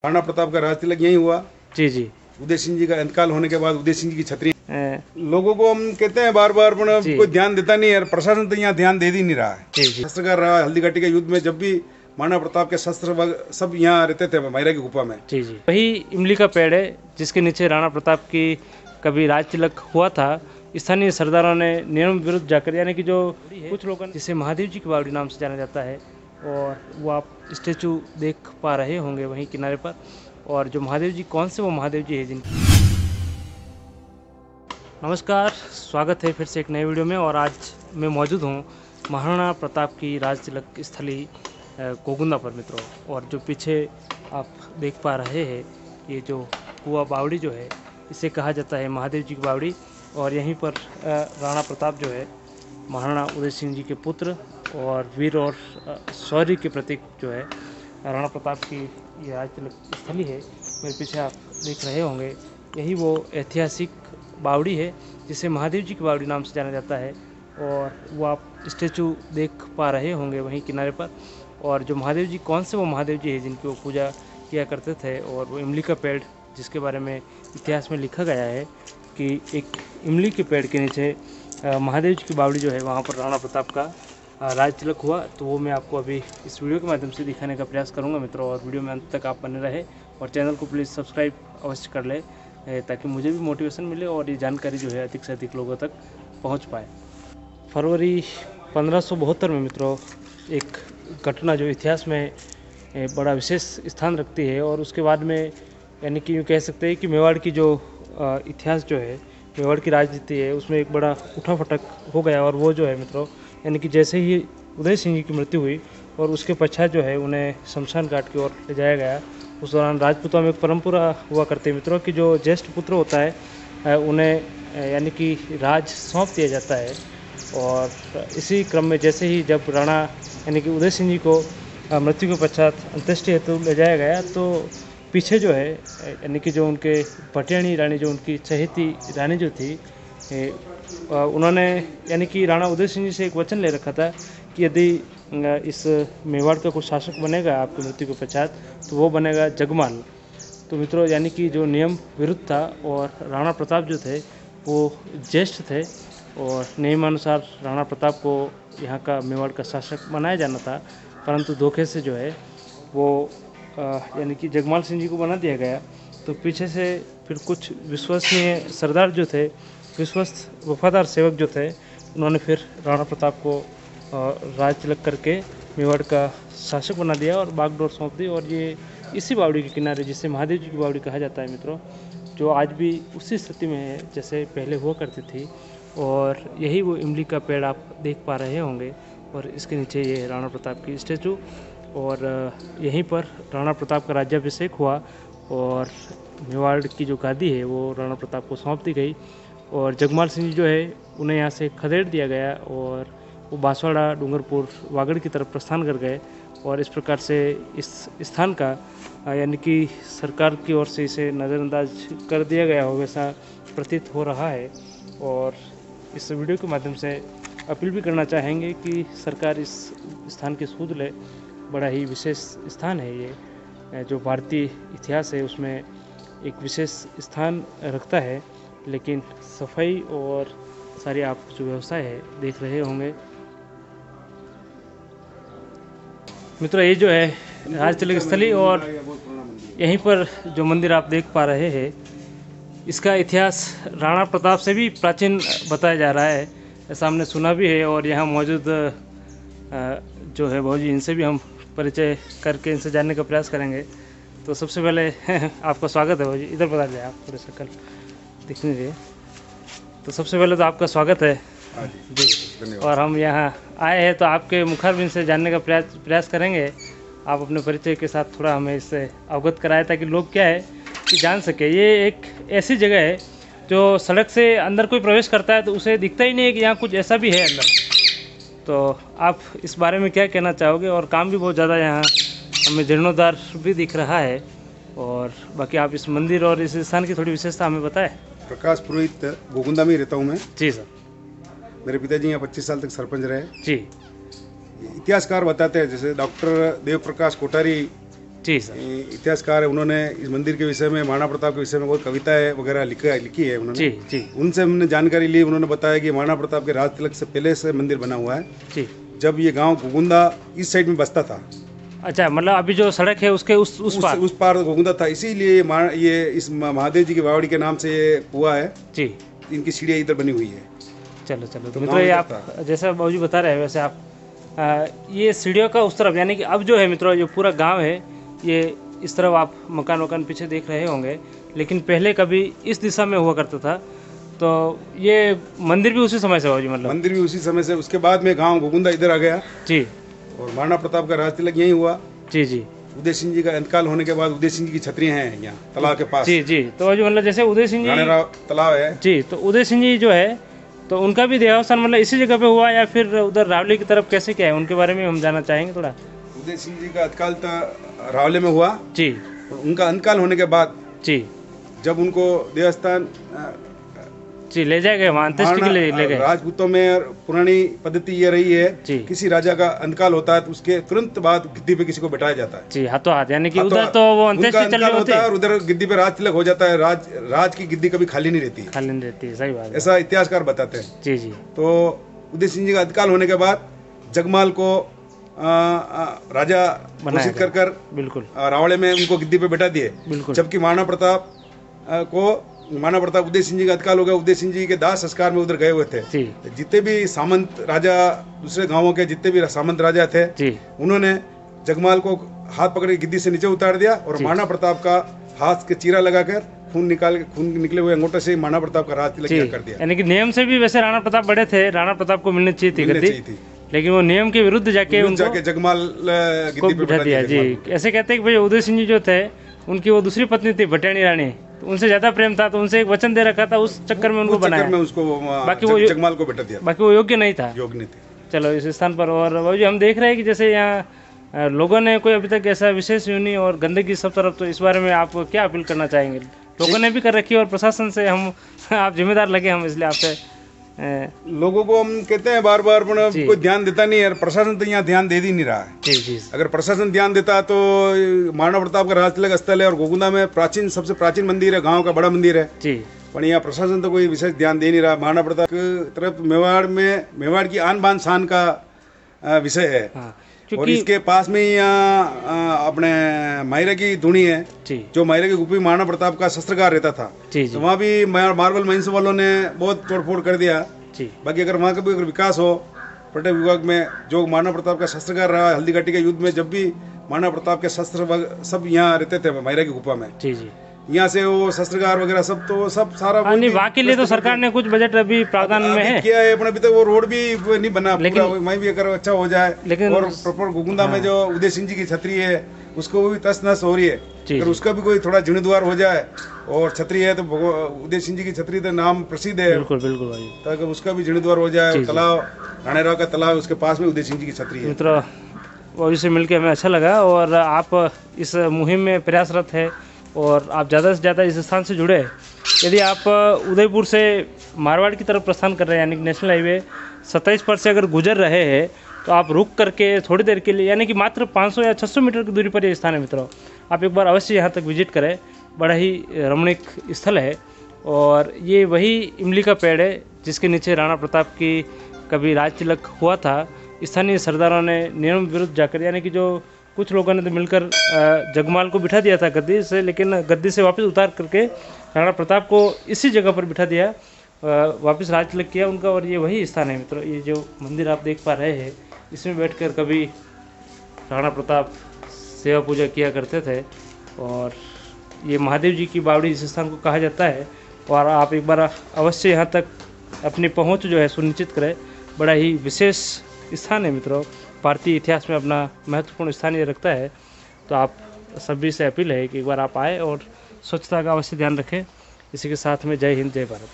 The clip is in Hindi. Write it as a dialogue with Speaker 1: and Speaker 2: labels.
Speaker 1: राणा प्रताप का राज तिलक यही हुआ।
Speaker 2: जी जी।
Speaker 1: उदय सिंह जी का इंतकाल होने के बाद उदय सिंह जी की छतरी लोगों को हम कहते हैं बार बार, पर कोई ध्यान देता नहीं है। प्रशासन तो यहाँ ध्यान दे ही नहीं रहा है। शस्त्रकार रहा हल्दीघाटी के युद्ध में, जब भी महाराणा प्रताप के शस्त्र सब यहाँ रहते थे मायरा की गुफा में। जी जी।
Speaker 2: वही इमली का पेड़ है जिसके नीचे राणा प्रताप की कभी राज तिलक हुआ था। स्थानीय सरदारों ने नियम विरुद्ध जाकर, यानी कि जो कुछ लोगों ने, जिसे महादेव जी की बावड़ी नाम से जाना जाता है, और वो आप स्टेचू देख पा रहे होंगे वहीं किनारे पर। और जो महादेव जी कौन से वो महादेव जी है जिनकी। नमस्कार, स्वागत है फिर से एक नए वीडियो में। और आज मैं मौजूद हूँ महाराणा प्रताप की राज तिलक स्थली कोगुंदा पर मित्रों। और जो पीछे आप देख पा रहे हैं, ये जो कुआ बावड़ी जो है, इसे कहा जाता है महादेव जी की बावड़ी। और यहीं पर राणा प्रताप जो है, महाराणा उदय सिंह जी के पुत्र और वीर और शौर्य के प्रतीक जो है राणा प्रताप की ये राज तिलक स्थली है। मेरे पीछे आप देख रहे होंगे, यही वो ऐतिहासिक बावड़ी है जिसे महादेव जी की बावड़ी नाम से जाना जाता है। और वो आप स्टेचू देख पा रहे होंगे वहीं किनारे पर। और जो महादेव जी कौन से वो महादेव जी है जिनकी वो पूजा किया करते थे, और वो इमली का पेड़ जिसके बारे में इतिहास में लिखा गया है कि एक इमली के पेड़ के नीचे महादेव जी की बावड़ी जो है, वहाँ पर राणा प्रताप का राज तिलक हुआ। तो वो मैं आपको अभी इस वीडियो के माध्यम से दिखाने का प्रयास करूँगा मित्रों। और वीडियो में अंत तक आप बने रहे और चैनल को प्लीज़ सब्सक्राइब अवश्य कर ले, ताकि मुझे भी मोटिवेशन मिले और ये जानकारी जो है अधिक से अधिक लोगों तक पहुंच पाए। फरवरी 1572 में मित्रों एक घटना जो इतिहास में बड़ा विशेष स्थान रखती है। और उसके बाद में, यानी कि यूँ कह सकते हैं कि मेवाड़ की जो इतिहास जो है, मेवाड़ की राजनीति है, उसमें एक बड़ा उठाफटक हो गया। और वो जो है मित्रों, यानी कि जैसे ही उदय सिंह जी की मृत्यु हुई और उसके पश्चात जो है उन्हें शमशान घाट की ओर ले जाया गया। उस दौरान राजपूतों में एक परंपरा हुआ करती है मित्रों कि जो ज्येष्ठ पुत्र होता है उन्हें यानी कि राज सौंप दिया जाता है। और इसी क्रम में जैसे ही जब राणा यानी कि उदय सिंह जी को मृत्यु के पश्चात अंत्येष्टि हेतु ले जाया गया, तो पीछे जो है यानी कि जो उनके पटियाणी रानी, जो उनकी चहेती रानी जो थी, उन्होंने यानी कि राणा उदय सिंह जी से एक वचन ले रखा था कि यदि इस मेवाड़ का कोई शासक बनेगा आपकी मृत्यु के पश्चात, तो वो बनेगा जगमाल। तो मित्रों, यानी कि जो नियम विरुद्ध था, और राणा प्रताप जो थे वो ज्येष्ठ थे, और नियमानुसार राणा प्रताप को यहाँ का मेवाड़ का शासक बनाया जाना था। परंतु धोखे से जो है वो यानी कि जगमाल सिंह जी को बना दिया गया। तो पीछे से फिर कुछ विश्वसनीय सरदार जो थे, विश्वस्त वफादार सेवक जो थे, उन्होंने फिर राणा प्रताप को राज तिलक करके मेवाड़ का शासक बना दिया और बागडोर सौंप दी। और ये इसी बावड़ी के किनारे, जिसे महादेव जी की बावड़ी कहा जाता है मित्रों, जो आज भी उसी स्थिति में है जैसे पहले हुआ करती थी। और यही वो इमली का पेड़ आप देख पा रहे होंगे, और इसके नीचे ये राणा प्रताप की स्टैचू। और यहीं पर राणा प्रताप का राज्याभिषेक हुआ, और मेवाड़ की जो गादी है वो राणा प्रताप को सौंप दी गई। और जगमाल सिंह जी जो है उन्हें यहाँ से खदेड़ दिया गया, और वो बांसवाड़ा, डूंगरपुर, वागड़ की तरफ प्रस्थान कर गए। और इस प्रकार से इस स्थान का यानी कि सरकार की ओर से इसे नज़रअंदाज कर दिया गया हो, वैसा प्रतीत हो रहा है। और इस वीडियो के माध्यम से अपील भी करना चाहेंगे कि सरकार इस स्थान की सूध ले। बड़ा ही विशेष स्थान है ये, जो भारतीय इतिहास है उसमें एक विशेष स्थान रखता है। लेकिन सफाई और सारी आप जो व्यवसाय है देख रहे होंगे मित्रों, ये जो है राज तिलक स्थली। और यहीं पर जो मंदिर आप देख पा रहे हैं, इसका इतिहास राणा प्रताप से भी प्राचीन बताया जा रहा है, ऐसा हमने सुना भी है। और यहाँ मौजूद जो है भाजी, इनसे भी हम परिचय करके इनसे जानने का प्रयास करेंगे। तो सबसे पहले आपका स्वागत है भाजी, इधर बता जाए आप, थोड़े शक्ल दिखने दीजिए। तो सबसे पहले तो आपका स्वागत है जी। और हम यहाँ आए हैं तो आपके मुखारबिंद से जानने का प्रयास करेंगे। आप अपने परिचय के साथ थोड़ा हमें इससे अवगत कराएं, ताकि लोग क्या है कि जान सके। ये एक ऐसी जगह है जो सड़क से अंदर कोई प्रवेश करता है तो उसे दिखता ही नहीं है कि यहाँ कुछ ऐसा भी है अंदर। तो आप इस बारे में क्या कहना चाहोगे? और काम भी बहुत ज़्यादा यहाँ हमें जीर्णोद्धार भी दिख रहा है। और बाकी आप इस मंदिर और इस स्थान की थोड़ी विशेषता हमें बताएं।
Speaker 1: प्रकाश पुरोहित, गोगुंदा में रहता हूँ मैं।
Speaker 2: जी सर।
Speaker 1: मेरे पिताजी यहाँ 25 साल तक सरपंच रहे
Speaker 2: जी।
Speaker 1: इतिहासकार बताते हैं, जैसे डॉक्टर देव प्रकाश कोठारी
Speaker 2: जी सर।
Speaker 1: इतिहासकार है, उन्होंने इस मंदिर के विषय में, महाराणा प्रताप के विषय में बहुत कविताएं वगैरह लिखी है उन्होंने।
Speaker 2: जी जी।
Speaker 1: उनसे हमने जानकारी ली, उन्होंने बताया कि महाराणा प्रताप के राज तिलक से पहले से मंदिर बना हुआ है
Speaker 2: जी।
Speaker 1: जब ये गांव घुगुंदा इस साइड में बसता था।
Speaker 2: अच्छा, मतलब अभी जो सड़क है उसके उस
Speaker 1: पार घुगुंदा था, इसीलिए ये इस महादेव जी की बावड़ी के नाम से ये हुआ है
Speaker 2: जी।
Speaker 1: इनकी सीढ़ियाँ इधर बनी हुई है।
Speaker 2: चलो तो मित्रों, ये आप जैसा बाबूजी बता रहे हैं वैसे आप ये सीढ़ियों का उस तरफ, यानी कि अब जो है मित्रों जो पूरा गांव है ये इस तरफ आप मकान पीछे देख रहे होंगे, लेकिन पहले कभी इस दिशा में हुआ करता था। तो ये मंदिर भी उसी समय से बाबूजी, मतलब
Speaker 1: मंदिर भी उसी समय से, उसके बाद में गांव घुगुंदा इधर आ गया
Speaker 2: जी,
Speaker 1: और महाराणा प्रताप का राज तिलक यहीं हुआ।
Speaker 2: जी जी।
Speaker 1: उदय सिंह जी का इंतकाल होने के बाद उदय सिंह जी की छतरियां हैं यहाँ तालाब के पास।
Speaker 2: जी जी। तो जो मतलब जैसे उदय सिंह जी
Speaker 1: तालाब है
Speaker 2: जी, तो उदय सिंह जी जो है तो उनका भी देहावसान मतलब इसी जगह पे हुआ या फिर उधर रावली की तरफ कैसे क्या है, उनके बारे में हम जानना चाहेंगे थोड़ा।
Speaker 1: उदय सिंह जी का अंतकाल तो रावले में हुआ
Speaker 2: जी।
Speaker 1: उनका अंतकाल होने के बाद
Speaker 2: जी,
Speaker 1: जब उनको देवस्थान
Speaker 2: जी ले जाएगा वहाँ अंत्येष्टि के लिए ले गए।
Speaker 1: राजपूतों में पुरानी पद्धति ये रही है
Speaker 2: जी,
Speaker 1: किसी राजा का अंतकाल होता है तो उसके तुरंत बाद गिद्दी पे किसी को बैठाया जाता है।
Speaker 2: जी, हाथों हाथ, यानी कि उधर तो वो अंत्येष्टि चल रही होती है
Speaker 1: और उधर गिद्दी पे राज तिलक हो जाता है। राज की गिद्दी कभी खाली नहीं रहती।
Speaker 2: खाली नहीं रहती, सही बात है,
Speaker 1: ऐसा इतिहासकार बताते हैं।
Speaker 2: जी जी।
Speaker 1: तो उदय सिंह जी का अंतकाल होने के बाद जगमाल को राजा घोषित कर
Speaker 2: बिल्कुल
Speaker 1: रावड़े में उनको गिद्दी पे बैठा दिए।
Speaker 2: बिल्कुल।
Speaker 1: जबकि महाराणा प्रताप उदय सिंह जी का अंतकाल हो गया, उदय सिंह जी के दाह संस्कार में उधर गए हुए थे। जितने भी सामंत राजा, दूसरे गांवों के जितने भी सामंत राजा थे जी, उन्होंने जगमाल को हाथ पकड़ के गिद्दी से नीचे उतार दिया और महाराणा प्रताप का हाथ के चीरा लगाकर खून निकले हुए अंगूठे से महाराणा प्रताप का राज तिलक कर दिया।
Speaker 2: यानी कि नियम से भी वैसे राणा प्रताप बड़े थे, राणा प्रताप को मिलनी चाहिए थी गद्दी, लेकिन वो नियम के विरुद्ध जाके
Speaker 1: जगमाल
Speaker 2: को बिठा दिया। जी, ऐसे कहते हैं कि भाई उदय सिंह जी जो थे उनकी वो दूसरी पत्नी थी भटियाणी रानी, तो उनसे ज्यादा प्रेम था, तो उनसे एक वचन दे रखा था, उस चक्कर में उनको बनाया, बाकी वो
Speaker 1: जगमाल को बैठा दिया,
Speaker 2: बाकी वो योग्य नहीं था,
Speaker 1: योग्य नहीं थे।
Speaker 2: चलो इस स्थान पर। और बाबूजी हम देख रहे हैं कि जैसे यहाँ लोगों ने कोई अभी तक ऐसा विशेष यूनी और गंदगी सब तरफ, तो इस बारे में आप क्या अपील करना चाहेंगे? लोगों ने भी कर रखी है और प्रशासन से हम आप जिम्मेदार लगे, हम इसलिए आपसे
Speaker 1: लोगों को हम कहते हैं बार बार, कोई ध्यान देता नहीं है। प्रशासन तो यहाँ ध्यान दे ही नहीं रहा है।
Speaker 2: जी जी।
Speaker 1: अगर प्रशासन ध्यान देता तो महाराणा प्रताप का राज तिलक स्थल है और घुगुंदा में सबसे प्राचीन मंदिर है, गांव का बड़ा मंदिर है जी, पर यहाँ प्रशासन तो कोई विशेष ध्यान दे नहीं रहा। महाराणा प्रताप की तरफ मेवाड़ की आन बान शान का विषय है। और इसके पास में ही अपने मायरे की धुनी है जो मायरे की गुफी महाराणा प्रताप का शस्त्रगार रहता था। तो वहाँ भी मार्बल माइंस वालों ने बहुत तोड़फोड़ कर दिया। बाकी अगर वहाँ का भी अगर विकास हो पर्यटन विभाग में, जो महाराणा प्रताप का शस्त्रगार रहा हल्दी घाटी के युद्ध में, जब भी महाराणा प्रताप के शस्त्र सब यहाँ रहते थे मायरे की गुफा में, यहाँ से वो शस्त्रगार वगैरह सब सारा
Speaker 2: वहाँ के लिए तो सरकार ने कुछ बजट अभी प्रावधान में है
Speaker 1: किया है, अभी तक वो रोड भी नहीं बना, लेकिन वहीं भी अगर अच्छा हो जाए। लेकिन और प्रॉपर घुगुंदा में जो उदय सिंह जी की छतरी है उसको भी तस नस हो रही है, अगर उसका भी कोई थोड़ा जीर्णोद्धार हो जाए, और छतरी है तो उदय सिंह जी की छतरी तो नाम प्रसिद्ध है,
Speaker 2: बिल्कुल बिल्कुल भाई,
Speaker 1: ताकि उसका भी जीर्णोद्धार हो जाए। तालाब राणेराव का तालाब उसके पास में उदय सिंह जी की छतरी है।
Speaker 2: मित्रों वो से मिलकर हमें अच्छा लगा, और आप इस मुहिम में प्रयासरत है और आप ज़्यादा से ज़्यादा इस स्थान से जुड़े। यदि आप उदयपुर से मारवाड़ की तरफ प्रस्थान कर रहे हैं, यानी कि नेशनल हाईवे 27 पर से अगर गुजर रहे हैं, तो आप रुक करके थोड़ी देर के लिए, यानी कि मात्र 500 या 600 मीटर की दूरी पर ये स्थान है मित्रों, आप एक बार अवश्य यहाँ तक विजिट करें। बड़ा ही रमणीक स्थल है, और ये वही इमली का पेड़ है जिसके नीचे राणा प्रताप की कभी राज तिलक हुआ था। स्थानीय सरदारों ने नियम विरुद्ध जाकर, यानी कि जो कुछ लोगों ने तो मिलकर जगमाल को बिठा दिया था गद्दी से, लेकिन गद्दी से वापस उतार करके राणा प्रताप को इसी जगह पर बिठा दिया, वापस राज तिलक किया उनका। और ये वही स्थान है मित्रों, ये जो मंदिर आप देख पा रहे हैं, इसमें बैठकर कभी राणा प्रताप सेवा पूजा किया करते थे, और ये महादेव जी की बावड़ी इस स्थान को कहा जाता है। और आप एक बार अवश्य यहाँ तक अपनी पहुँच जो है सुनिश्चित करें। बड़ा ही विशेष स्थान है मित्रों, भारतीय इतिहास में अपना महत्वपूर्ण स्थान ये रखता है। तो आप सभी से अपील है कि एक बार आप आए और स्वच्छता का अवश्य ध्यान रखें। इसी के साथ में जय हिंद, जय भारत।